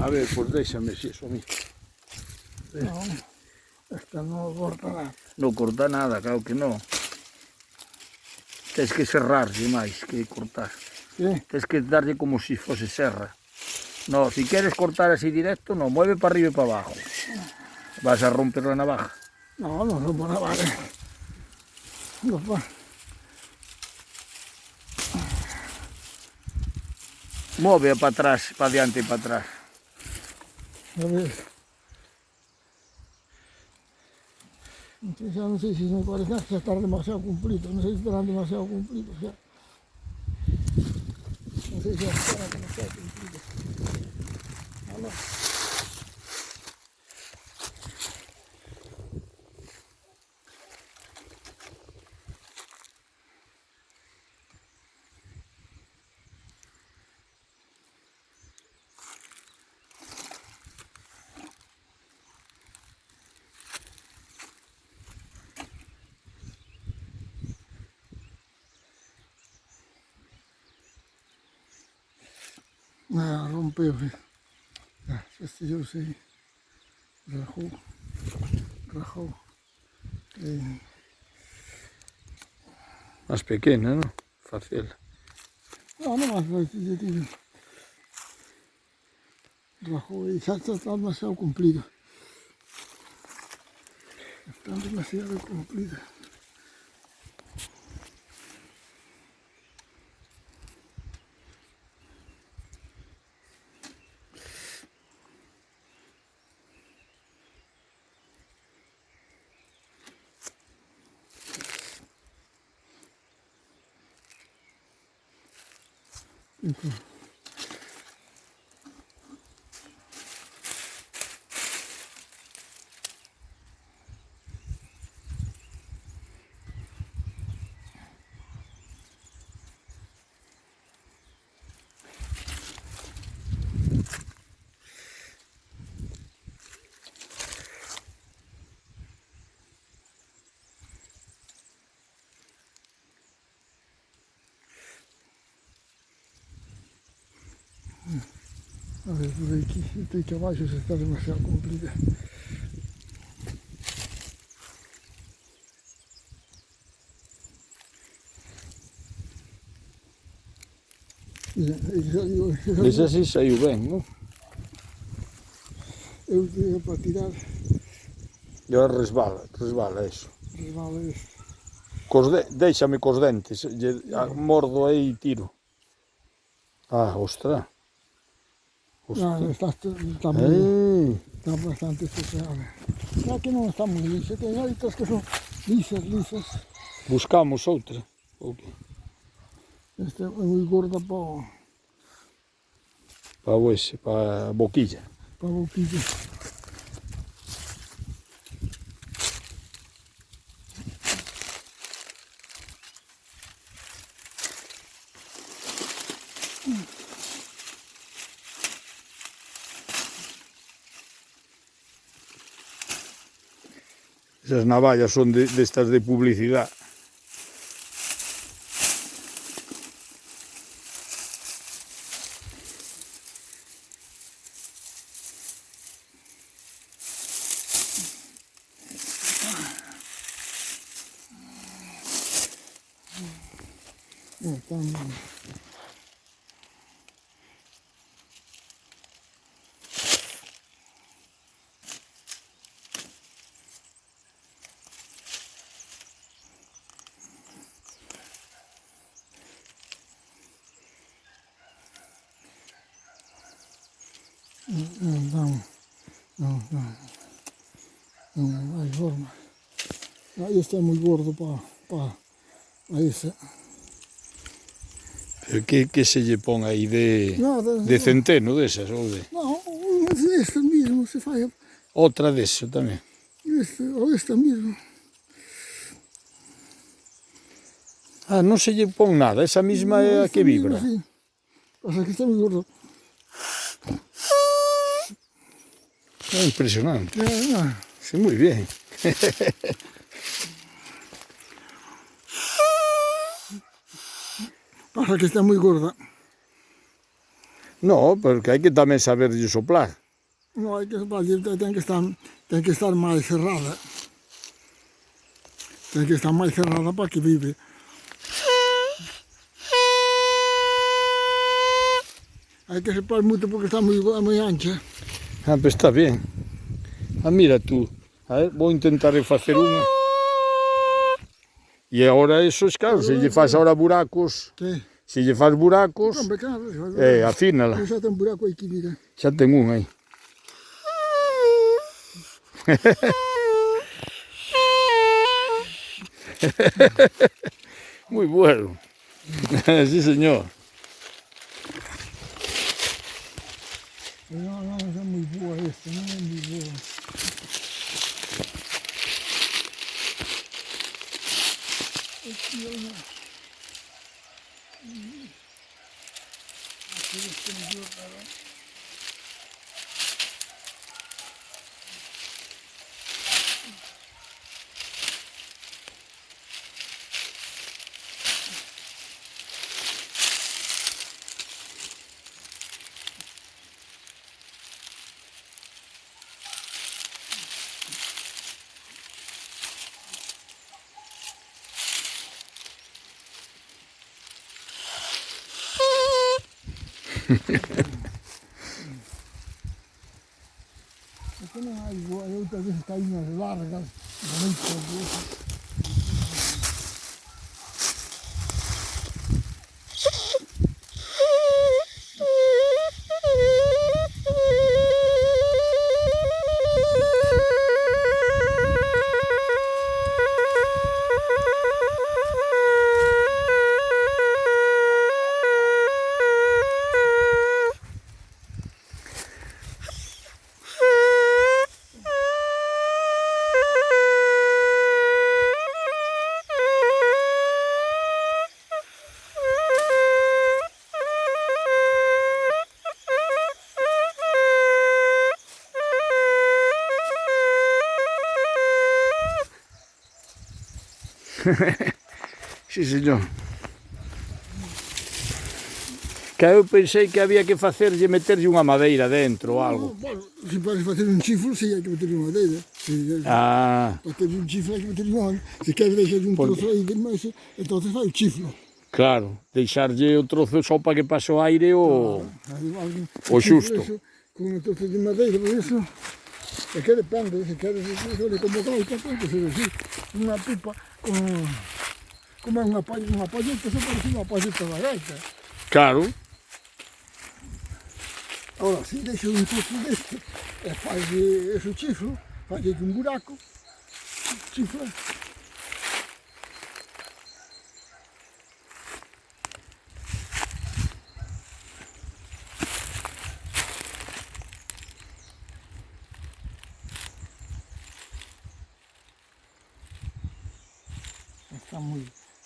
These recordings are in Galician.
A ver, pues déxame si eso a mí. No, esta no corta nada. Non corta nada, claro que non. Tens que serrar demais que cortar. ¿Qué? Tens que darlle como si fose serra. No, si quieres cortar así directo, no, mueve para arriba y para abajo. Vas a romper la navaja. No, no rompo nada, vale. No, Mueve para atrás, para adiante y para atrás. a ver. Ya no sé si me parece que estar demasiado cumplido, no sé si estarán demasiado cumplidos ya. No sé si estarán demasiado cumplidos. Ah, no. Ah, rompeu. Ah, este yo sé. Rajó. Más pequeña, ¿no? Fácil. No, no más, yo digo. Rajó y ya está demasiado cumplido. Está demasiado cumplido. A ver, por aquí abajo se está demasiado cumplida. Esa sí saiu ben, non? Eu digo para tirar, E ahora resbala eso. resbala este. Déixame cos dentes, mordo aí e tiro. Ah, ostra. No, está bastante especial. Ya que no está muy lisa, que hay otras que son lisas. Buscamos outra. Okay. Esta es muy gorda Para boquilla. para boquilla. Esas navallas son de estas de publicidad. No hay forma. Ahí está muy gordo para ese. Pero que se lle pon aí de centeno desas ou de... No, este mismo se falla. Outra deso tamén. Este mismo. Ah, non se lle pon nada, esa mesma é a que vibra. Sí. Pasa que está muy gordo. É impresionante. No. Sí, moi bien. pasa que está muy gorda. No, porque hay que también saber soplar. No, hay que tiene que estar más cerrada. Tiene que estar más cerrada para que vive. Hay que soplar mucho porque está muy ancha. Ah, pues está bien. Ah, mira tú. A ver, voy a intentar hacer una. Y ahora eso es claro, si le fas ahora buracos, Sí. si le fas buracos, Hombre, claro, afínala. yo ya tengo un buraco aquí, mira. Xa ten un aí. Muy bueno. Sí, señor. No, no es muy boa esto, no es muy boa. Aquí no hay boa, hay otras veces que hay unas largas, bonitas. Sí, señor. Que eu pensei que había que facerlle meterlle unha madeira dentro ou algo. Bueno, si puedes hacer un chiflo, sí, hay que meterle una madera. Ah, Para hacer un chiflo hay que meterle una. Si quieres dejar un trozo ahí de más, entonces hay el chiflo. claro, deixarlle o trozo só para que pase o aire o xusto. Eso, con un trozo de madera, por eso. Es que depende, si quieres hacerle como gauta, pues es así. Una pipa como una palleta, eso parece una palleta de gaita. Claro. Ahora, si deixa un trozo deste, falle ese chiflo, falle un buraco, chifla.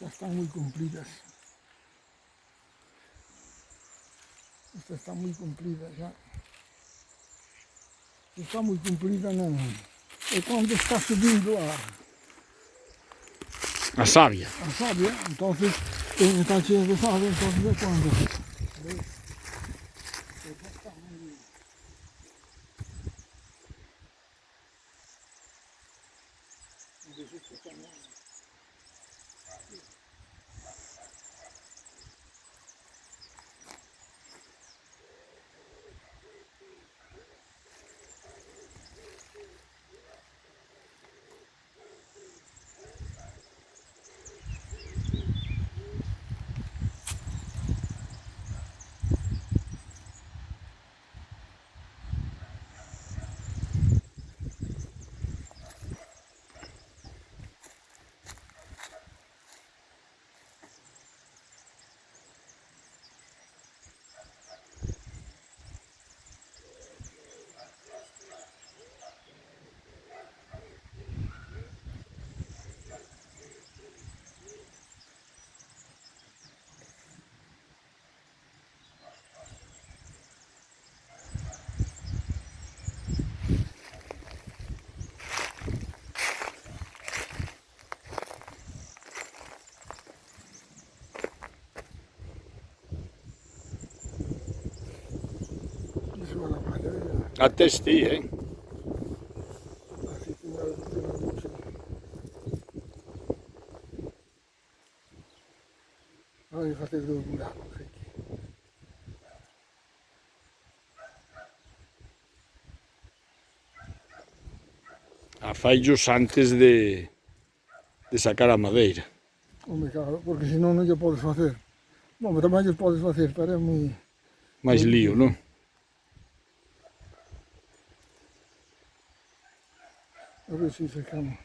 Ya están muy cumplidas. Esta está muy cumplida ya. Está muy cumplida, no. Es cuando está subiendo A savia. a savia, entonces está llena de savia, entonces es cuando. ¿Ves? Até ti, Así que ya tiene mucho. Ay, fíjate los buracos aquí. A faillos antes de sacar a madeira. Hombre, claro, porque si no, non lle podes facer. Bom, tamén lle podes facer, pero é moi... Máis lío, non? A ver se sacamos.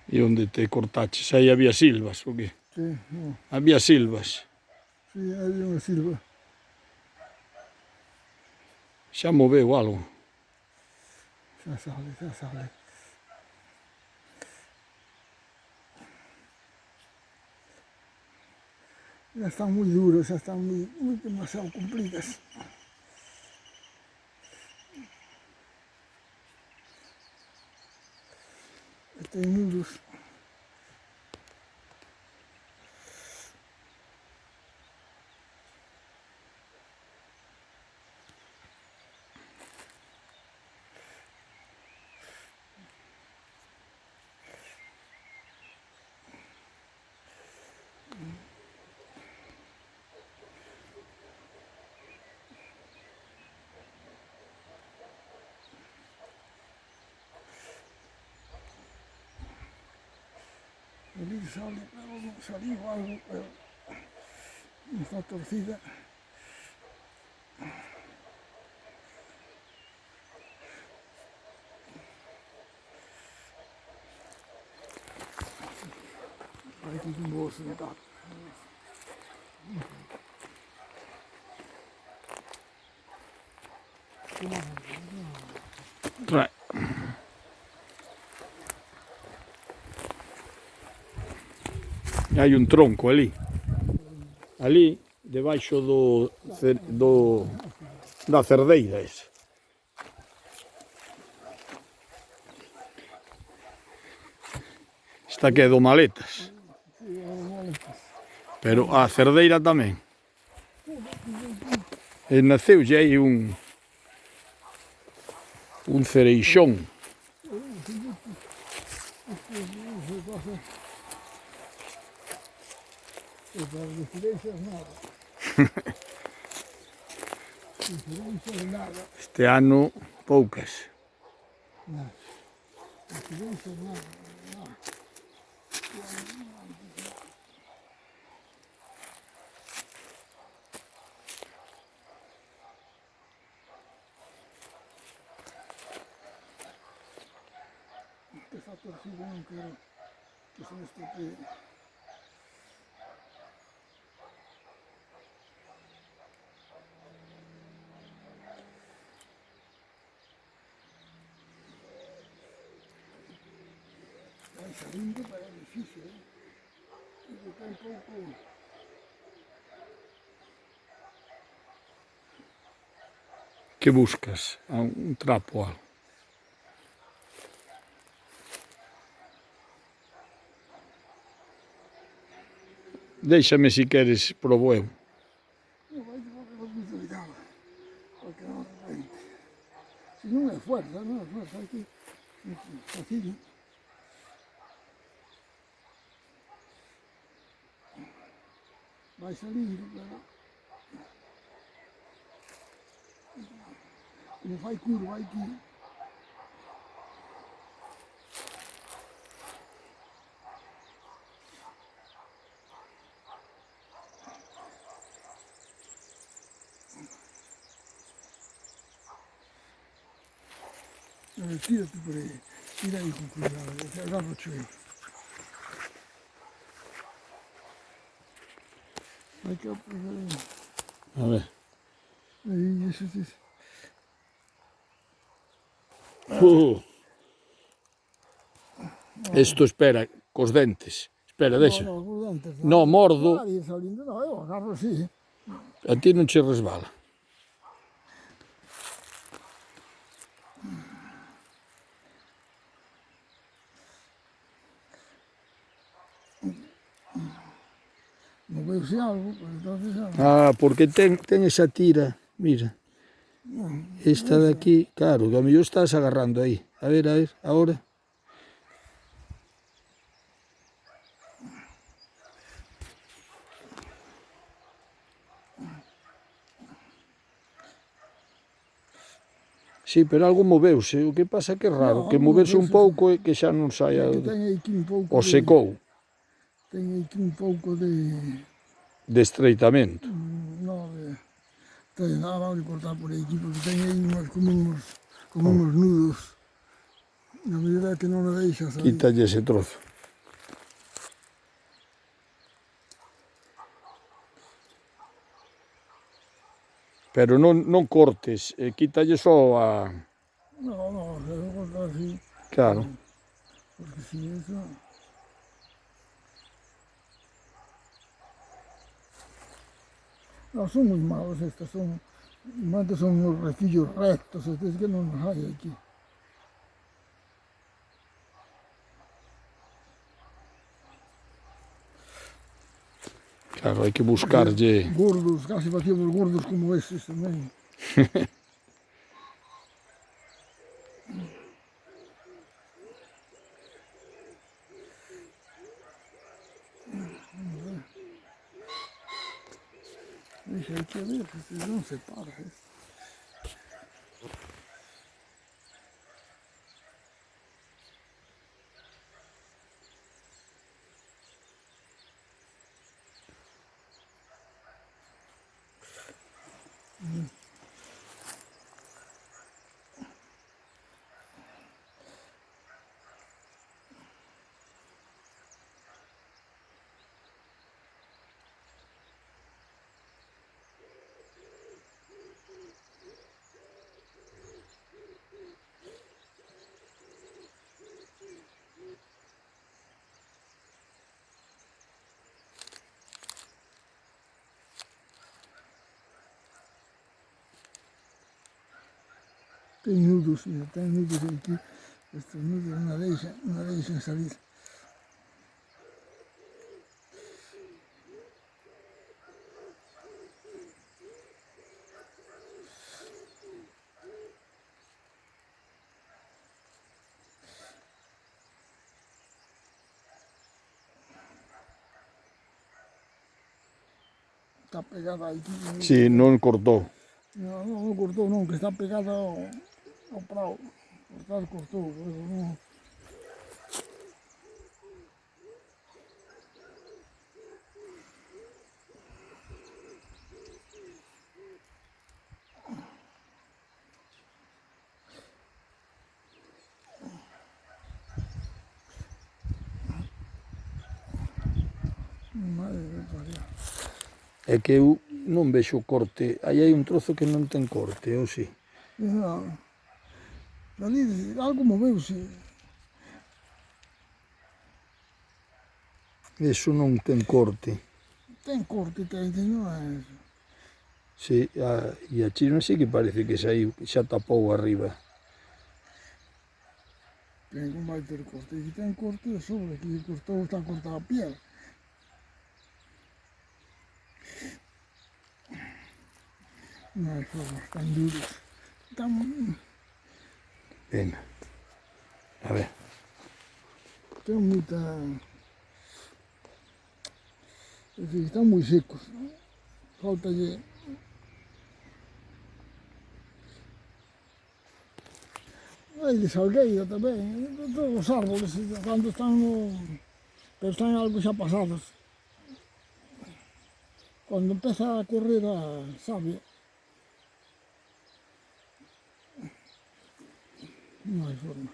E onde te cortaches? Aí había silvas, o que? Sí, no. Había silvas. Sí, hai unha silva. Xa moveu algo. Xa sale, xa sale. Ya están moi duras, ya están moi demasiado compridas. Ten nudos. Ali sale, pero non saliu algo, pero non está torcida. Aí tem um bolso de gato. Tra- Hai un tronco ali. Ali, debaixo da cerdeira ese. Esta que é do Maletas. Pero a cerdeira tamén. E naceulle aí un cereixón. Para diferencias nada. Diferencias nada. Este ano, poucas. Nada. Diferencias nada. Que está torcido, non quero que se me estropee. Vai salindo para o difícil, e está un pouco... Que buscas? Un trapo algo. Déixame si queres probo eu. Non vai de moito cuidado, porque non rente. Se non é fuerza, non é fuerza, aquí, facillo. Vai salindo, pero... Como fai curva aquí, tírate por aí. Tira ahí con cuidado, que agarro chueco. Hay que apretar A ver. ahí, eso sí. Esto espera, cos dentes. Espera, No, deixa. no, por antes. No, mordo. Vai ir saliendo, no, eu agarro así. A ti non che resbala. No veo si algo, pues entonces algo. Ah, porque ten esa tira. Mira. Esta de aquí, claro, que a mellor estás agarrando aí. A ver, ahora. Sí, pero algo moveuse. O que pasa que é raro, No, que algo moverse un moveuse, pouco e que xa non É saia que ten aquí un pouco o de... secou Ten aquí un pouco de... de estreitamento. No, de... Ten nada de cortar por aquí, porque ten aí como unos nudos. Na medida que non o deixas aí. Quítalle ese trozo. Pero non cortes, quítalle só a... No, no, se lo corta así. Claro. Porque si eso... No, son muy malos estos, son... Normalmente son unos recillos rectos, es que no los hay aquí. Claro, hai que buscarlle... Gordos, casi facíamos gordos como estes tamén. Deixa aquí a ver, se non se para. Ten nudos, mira, ten nudos aquí. Estos nudos non a deixan salir. Está pegada aquí. Si, non cortou. No, non cortou, non, que está pegada ao prado. Cortar cortou, pero non. Madre de parió. É que eu non vexo corte. Aí hai un trozo que non ten corte, ou si? No, ali algo moveuse. Eso non ten corte. Ten corte, non é eso. Si, e a china sí que parece que saiu, que xa tapou arriba. Ten como vai ter corte. Aquí ten corte de sobre, aquí cortou, está cortada a piel. Non hai forma, están duros. Están... Venga. A ver. Ten moita... É dicir, están moi secos. Faltalle... Hai de salgueiro tamén, todos os árboles, cando están no... pero están algo xa pasados. Cando empeza a correr a savia, non hai forma.